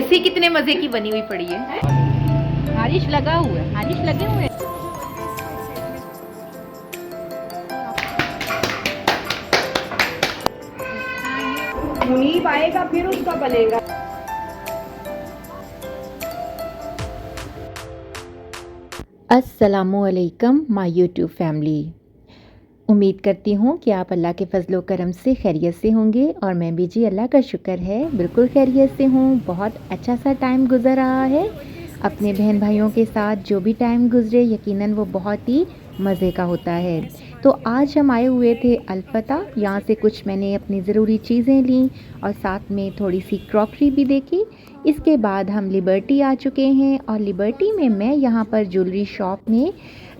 लस्सी कितने मजे की बनी हुई पड़ी है। बारिश लगा हुआ है, बारिश लगे हुए हैं। मुनीब आएगा फिर उसका बनेगा। अस्सलामुअलैकुम माय यूट्यूब फैमिली। उम्मीद करती हूँ कि आप अल्लाह के फजलो करम से खैरियत से होंगे और मैं भी जी अल्लाह का शुक्र है बिल्कुल खैरियत से हूँ। बहुत अच्छा सा टाइम गुजर रहा है अपने बहन भाइयों के साथ। जो भी टाइम गुजरे यकीनन वो बहुत ही मज़े का होता है। तो आज हम आए हुए थे अलफता, यहाँ से कुछ मैंने अपनी ज़रूरी चीज़ें लीं और साथ में थोड़ी सी क्रॉकरी भी देखी। इसके बाद हम लिबर्टी आ चुके हैं और लिबर्टी में मैं यहाँ पर ज्वेलरी शॉप में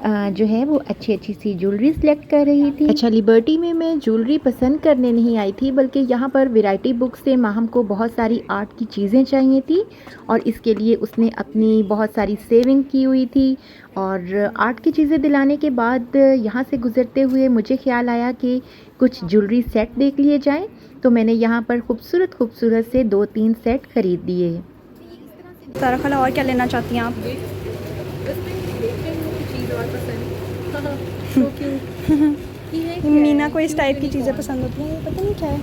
जो है वो अच्छी अच्छी सी ज्वेलरी सेलेक्ट कर रही थी। अच्छा, लिबर्टी में मैं ज्वेलरी पसंद करने नहीं आई थी, बल्कि यहाँ पर वैरायटी बुक से माहम को बहुत सारी आर्ट की चीज़ें चाहिए थी और इसके लिए उसने अपनी बहुत सारी सेविंग की हुई थी। और आर्ट की चीज़ें दिलाने के बाद यहाँ से गुज़रते हुए मुझे ख्याल आया कि कुछ ज्वेलरी सेट देख लिए जाएं, तो मैंने यहाँ पर खूबसूरत खूबसूरत से 2-3 सेट ख़रीद दिए। सारा खाला, और क्या लेना चाहती हैं आप? मीना को इस टाइप की चीज़ें पसंद होती हैं। ये पता नहीं क्या है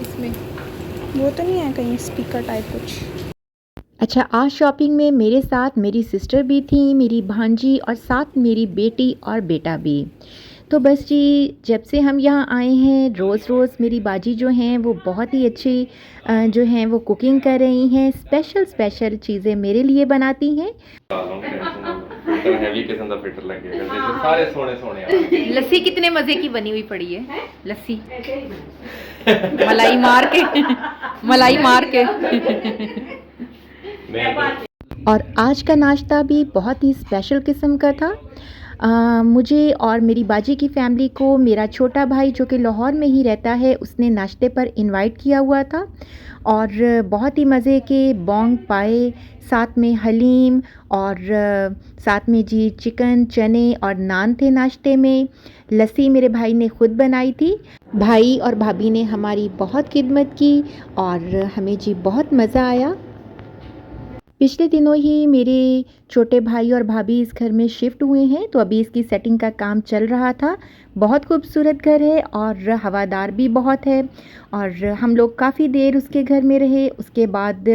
इसमें, वो तो नहीं है कहीं स्पीकर टाइप कुछ। अच्छा, आज शॉपिंग में मेरे साथ मेरी सिस्टर भी थी, मेरी भांजी और साथ मेरी बेटी और बेटा भी। तो बस जी, जब से हम यहाँ आए हैं रोज़ रोज़ मेरी बाजी जो हैं वो बहुत ही अच्छी जो हैं वो कुकिंग कर रही हैं। स्पेशल चीज़ें मेरे लिए बनाती हैं। हैवी किस्म दा फिल्टर लगेगा जैसे सारे सोने सोने आ। लस्सी कितने मजे की बनी हुई पड़ी है। लस्सी मलाई मार के मलाई मार के। और आज का नाश्ता भी बहुत ही स्पेशल किस्म का था। मुझे और मेरी बाजी की फ़ैमिली को मेरा छोटा भाई जो कि लाहौर में ही रहता है उसने नाश्ते पर इनवाइट किया हुआ था और बहुत ही मज़े के बोंग पाए, साथ में हलीम और साथ में जी चिकन, चने और नान थे नाश्ते में। लस्सी मेरे भाई ने ख़ुद बनाई थी। भाई और भाभी ने हमारी बहुत खिदमत की और हमें जी बहुत मज़ा आया। पिछले दिनों ही मेरे छोटे भाई और भाभी इस घर में शिफ्ट हुए हैं, तो अभी इसकी सेटिंग का काम चल रहा था। बहुत खूबसूरत घर है और हवादार भी बहुत है और हम लोग काफ़ी देर उसके घर में रहे। उसके बाद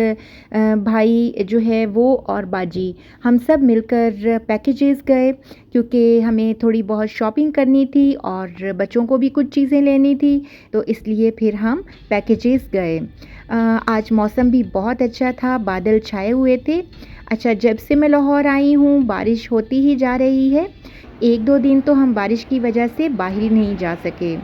भाई जो है वो और बाजी हम सब मिलकर पैकेजेस गए, क्योंकि हमें थोड़ी बहुत शॉपिंग करनी थी और बच्चों को भी कुछ चीज़ें लेनी थी, तो इसलिए फिर हम पैकेजेस गए। आज मौसम भी बहुत अच्छा था, बादल छाए हुए थे। अच्छा, जब से मैं लाहौर आई हूँ बारिश होती ही जा रही है। 1-2 दिन तो हम बारिश की वजह से बाहर ही नहीं जा सके।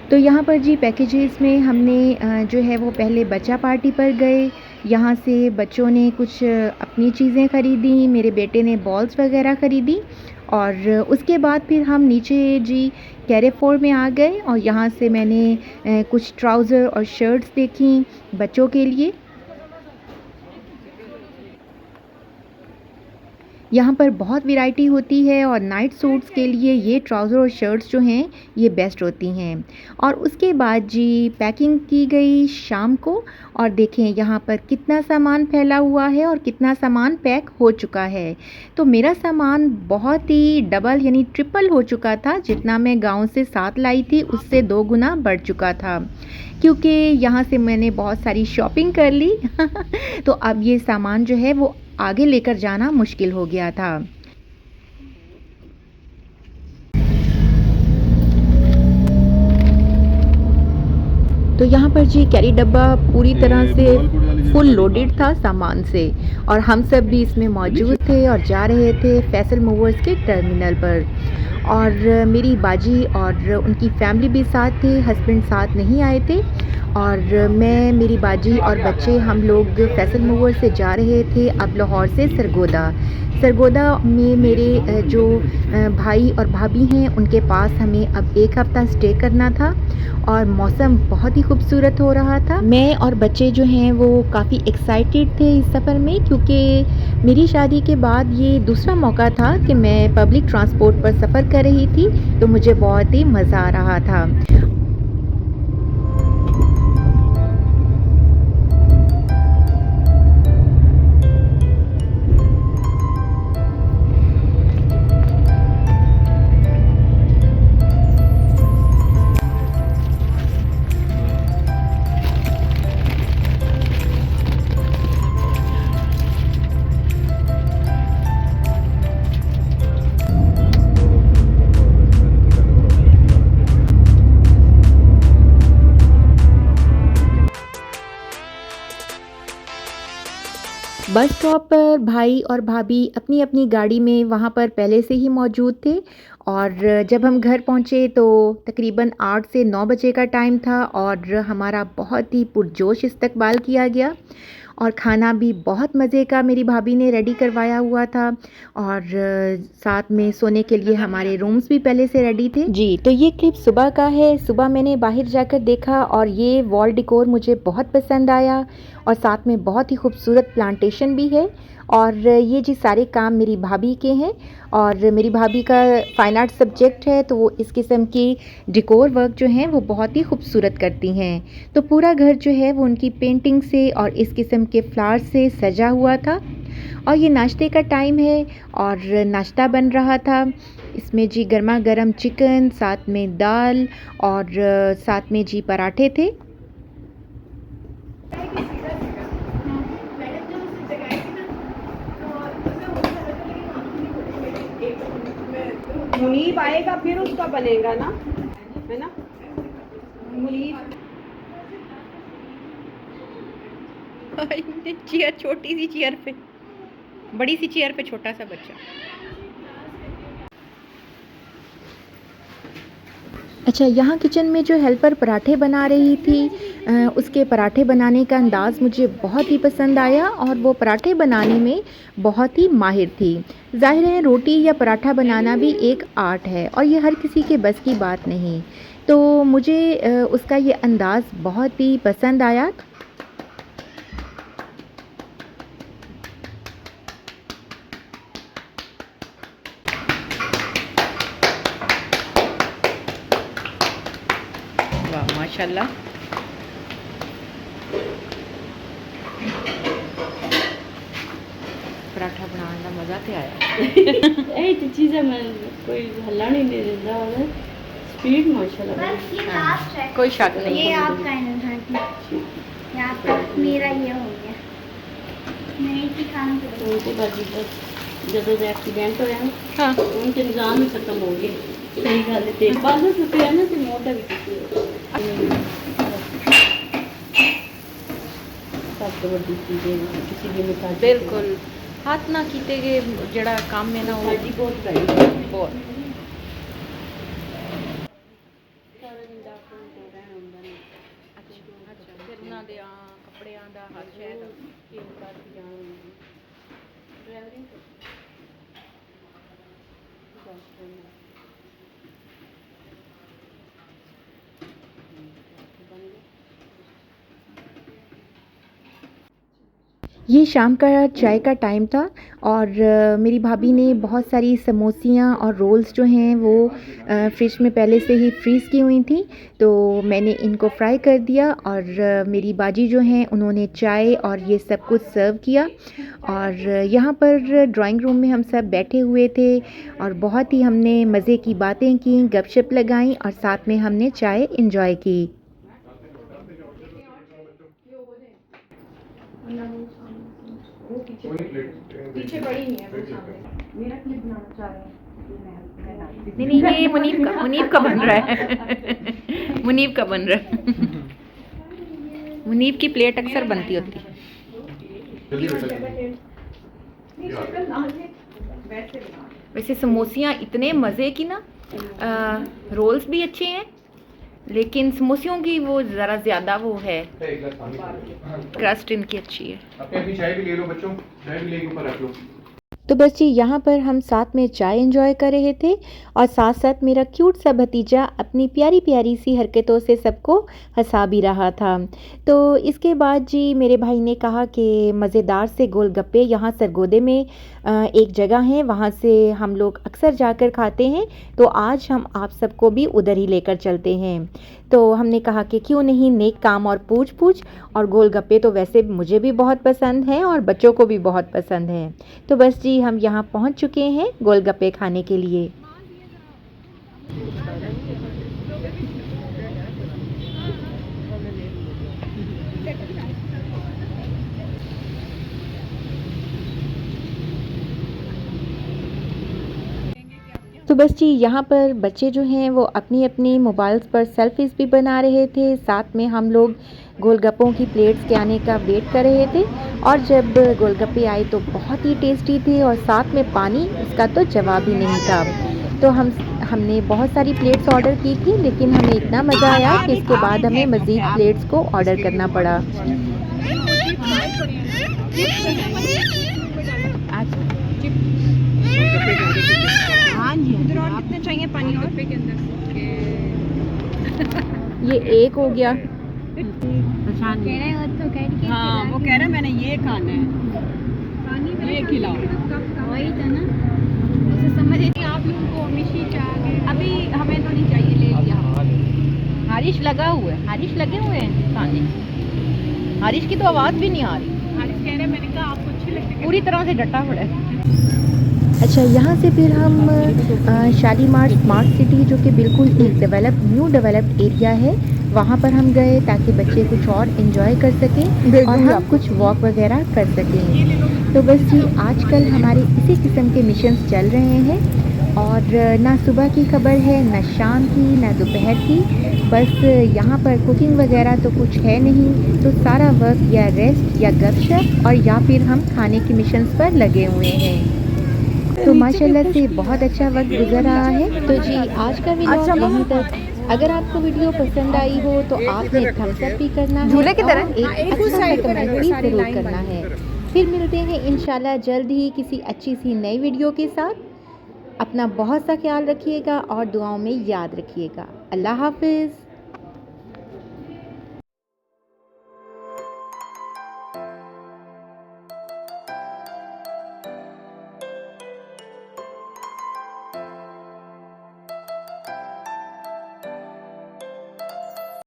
तो यहाँ पर जी पैकेजेस में हमने जो है वो पहले बच्चा पार्टी पर गए। यहाँ से बच्चों ने कुछ अपनी चीज़ें ख़रीदी, मेरे बेटे ने बॉल्स वगैरह ख़रीदी और उसके बाद फिर हम नीचे जी कैरेफोर में आ गए और यहाँ से मैंने कुछ ट्राउज़र और शर्ट्स देखी बच्चों के लिए। यहाँ पर बहुत वैरायटी होती है और नाइट सूट्स के लिए ये ट्राउज़र और शर्ट्स जो हैं ये बेस्ट होती हैं। और उसके बाद जी पैकिंग की गई शाम को और देखें यहाँ पर कितना सामान फैला हुआ है और कितना सामान पैक हो चुका है। तो मेरा सामान बहुत ही डबल यानी ट्रिपल हो चुका था। जितना मैं गांव से साथ लाई थी उससे 2 गुना बढ़ चुका था, क्योंकि यहाँ से मैंने बहुत सारी शॉपिंग कर ली। तो अब ये सामान जो है वो आगे लेकर जाना मुश्किल हो गया था। तो यहाँ पर जी कैरी डब्बा पूरी तरह से फुल लोडेड था सामान से और हम सब भी इसमें मौजूद थे और जा रहे थे फैसल मूवर्स के टर्मिनल पर। और मेरी बाजी और उनकी फैमिली भी साथ थे, हस्बैंड साथ नहीं आए थे और मैं, मेरी बाजी और बच्चे हम लोग फैसल मूवर से जा रहे थे अब लाहौर से सरगोदा में मेरे जो भाई और भाभी हैं उनके पास हमें अब 1 हफ़्ता स्टे करना था और मौसम बहुत ही खूबसूरत हो रहा था। मैं और बच्चे जो हैं वो काफ़ी एक्साइटेड थे इस सफ़र में, क्योंकि मेरी शादी के बाद ये दूसरा मौका था कि मैं पब्लिक ट्रांसपोर्ट पर सफ़र कर रही थी, तो मुझे बहुत ही मज़ा आ रहा था। बस स्टॉप पर भाई और भाभी अपनी अपनी गाड़ी में वहाँ पर पहले से ही मौजूद थे और जब हम घर पहुँचे तो तकरीबन 8 से 9 बजे का टाइम था और हमारा बहुत ही पुरजोश इस्तकबाल किया गया और खाना भी बहुत मज़े का मेरी भाभी ने रेडी करवाया हुआ था और साथ में सोने के लिए हमारे रूम्स भी पहले से रेडी थे। जी, तो ये क्लिप सुबह का है। सुबह मैंने बाहर जाकर देखा और ये वॉल डेकोर मुझे बहुत पसंद आया और साथ में बहुत ही खूबसूरत प्लांटेशन भी है और ये जी सारे काम मेरी भाभी के हैं और मेरी भाभी का फ़ाइन आर्ट सब्जेक्ट है तो वो इस किस्म की डेकोर वर्क जो हैं वो बहुत ही खूबसूरत करती हैं। तो पूरा घर जो है वो उनकी पेंटिंग से और इस किस्म के फ्लावर से सजा हुआ था और ये नाश्ते का टाइम है और नाश्ता बन रहा था। इसमें जी गर्मा गर्म चिकन, साथ में दाल और साथ में जी पराठे थे। मुनीब आएगा फिर उसका बनेगा ना, है ना मुनीब। चेयर, छोटी सी चेयर पे, बड़ी सी चेयर पे छोटा सा बच्चा। अच्छा, यहाँ किचन में जो हेल्पर पराठे बना रही थी उसके पराठे बनाने का अंदाज़ मुझे बहुत ही पसंद आया और वो पराठे बनाने में बहुत ही माहिर थी। ज़ाहिर है रोटी या पराठा बनाना भी एक आर्ट है और ये हर किसी के बस की बात नहीं। तो मुझे उसका ये अंदाज़ बहुत ही पसंद आया। वाह माशाल्लाह। पराठा बनाने का मज़ा तो आया। यही तो चीज़ है, मैं कोई हल्ला नहीं दे देता और स्पीड माशाल्लाह। कोई शक नहीं। ये आपका है ना, ये आपका, मेरा ये हो गया। नहीं कि खाना तो उनके बाद बस जब एक्सीडेंट होया ना, हाँ, उनके निजाम ही खत्म हो गए। सही गल है, तेल बाल सुटे ना तो मोटा भी सब तो बड़ी चीज़ है किसी भी मिसाल। बिल्कुल हाथ ना कीते गए जड़ा काम है ना वो साड़ी बहुत भाई बहुत। फिरना दे कपड़ियां दा हर शय दा। ये शाम का चाय का टाइम था और मेरी भाभी ने बहुत सारी समोसियाँ और रोल्स जो हैं वो फ्रिज में पहले से ही फ्रीज़ की हुई थी तो मैंने इनको फ्राई कर दिया और मेरी बाजी जो हैं उन्होंने चाय और ये सब कुछ सर्व किया और यहाँ पर ड्राइंग रूम में हम सब बैठे हुए थे और बहुत ही हमने मज़े की बातें की, गपशप लगाई और साथ में हमने चाय एंजॉय की। पीछे बड़ी नहीं है वो सामने। मेरा क्लिप बनाना चाह रहे हैं। नहीं नहीं ये मुनीब का बन रहा है। मुनीब का बन रहा है। मुनीब की प्लेट अक्सर बनती होती है। वैसे समोसियाँ इतने मज़े की ना, रोल्स भी अच्छे हैं लेकिन समोसियों की वो ज़रा ज़्यादा वो है, क्रस्ट इनकी अच्छी है। अपनी चाय भी ले लो बच्चों, चाय भी लेके ऊपर रख लो। तो बस जी यहाँ पर हम साथ में चाय एंजॉय कर रहे थे और साथ साथ मेरा क्यूट सा भतीजा अपनी प्यारी प्यारी सी हरकतों से सबको हंसा भी रहा था। तो इसके बाद जी मेरे भाई ने कहा कि मज़ेदार से गोलगप्पे यहाँ सरगोदे में एक जगह है वहाँ से हम लोग अक्सर जाकर खाते हैं तो आज हम आप सबको भी उधर ही लेकर चलते हैं। तो हमने कहा कि क्यों नहीं, नेक काम और पूछ पूछ। और गोलगप्पे तो वैसे मुझे भी बहुत पसंद हैं और बच्चों को भी बहुत पसंद हैं। तो बस जी हम यहाँ पहुँच चुके हैं गोलगप्पे खाने के लिए। तो तो बस जी यहाँ पर बच्चे जो हैं वो अपनी अपनी मोबाइल्स पर सेल्फीज़ भी बना रहे थे, साथ में हम लोग गोलगप्पों की प्लेट्स के आने का वेट कर रहे थे। और जब गोलगप्पे आए तो बहुत ही टेस्टी थे और साथ में पानी, इसका तो जवाब ही नहीं था। तो हमने बहुत सारी प्लेट्स ऑर्डर की थी, लेकिन हमें इतना मज़ा आया कि इसके बाद हमें मज़ीद प्लेट्स को ऑर्डर करना पड़ा। इधर और कितने चाहिए पानी और के अंदर ये एक हो गया। कह रहे हो तो हाँ, वो कह रहा है मैंने ये खाना है, ये खिलाओ। वही था ना। उसे समझ नहीं आप लोगों को मिशी चाह अभी हमें तो नहीं चाहिए, ले लिया। हारिश लगा हुआ है, हारिश लगे हुए हैं खाने। हारिश की तो आवाज़ भी नहीं आ रही, हारिस कह रहे मैंने कहा आपको अच्छी लगती है। पूरी तरह से डटा पड़ा है। अच्छा, यहाँ से फिर हम शालीमार स्मार्ट सिटी, जो कि बिल्कुल एक न्यू डेवलप्ड एरिया है, वहाँ पर हम गए ताकि बच्चे कुछ और इन्जॉय कर सकें और हम कुछ वॉक वगैरह कर सकें। तो बस जी आजकल हमारे इसी किस्म के मिशंस चल रहे हैं और ना सुबह की खबर है, ना शाम की, ना दोपहर की। बस यहाँ पर कुकिंग वगैरह तो कुछ है नहीं, तो सारा वक्त या रेस्ट या गपशप और या फिर हम खाने की मिशंस पर लगे हुए हैं। तो माशाल्लाह से बहुत अच्छा वक्त गुजर रहा है। तो जी आज का वीडियो यहीं तक। अगर आपको वीडियो पसंद आई हो तो आपने थम्स अप भी करना है झूले की तरह? और एक अच्छा सा कमेंट भी ज़रूर करना है। फिर मिलते हैं इंशाल्लाह जल्द ही किसी अच्छी सी नई वीडियो के साथ। अपना बहुत सा ख्याल रखिएगा और दुआओं में याद रखिएगा। अल्लाह हाफिज़।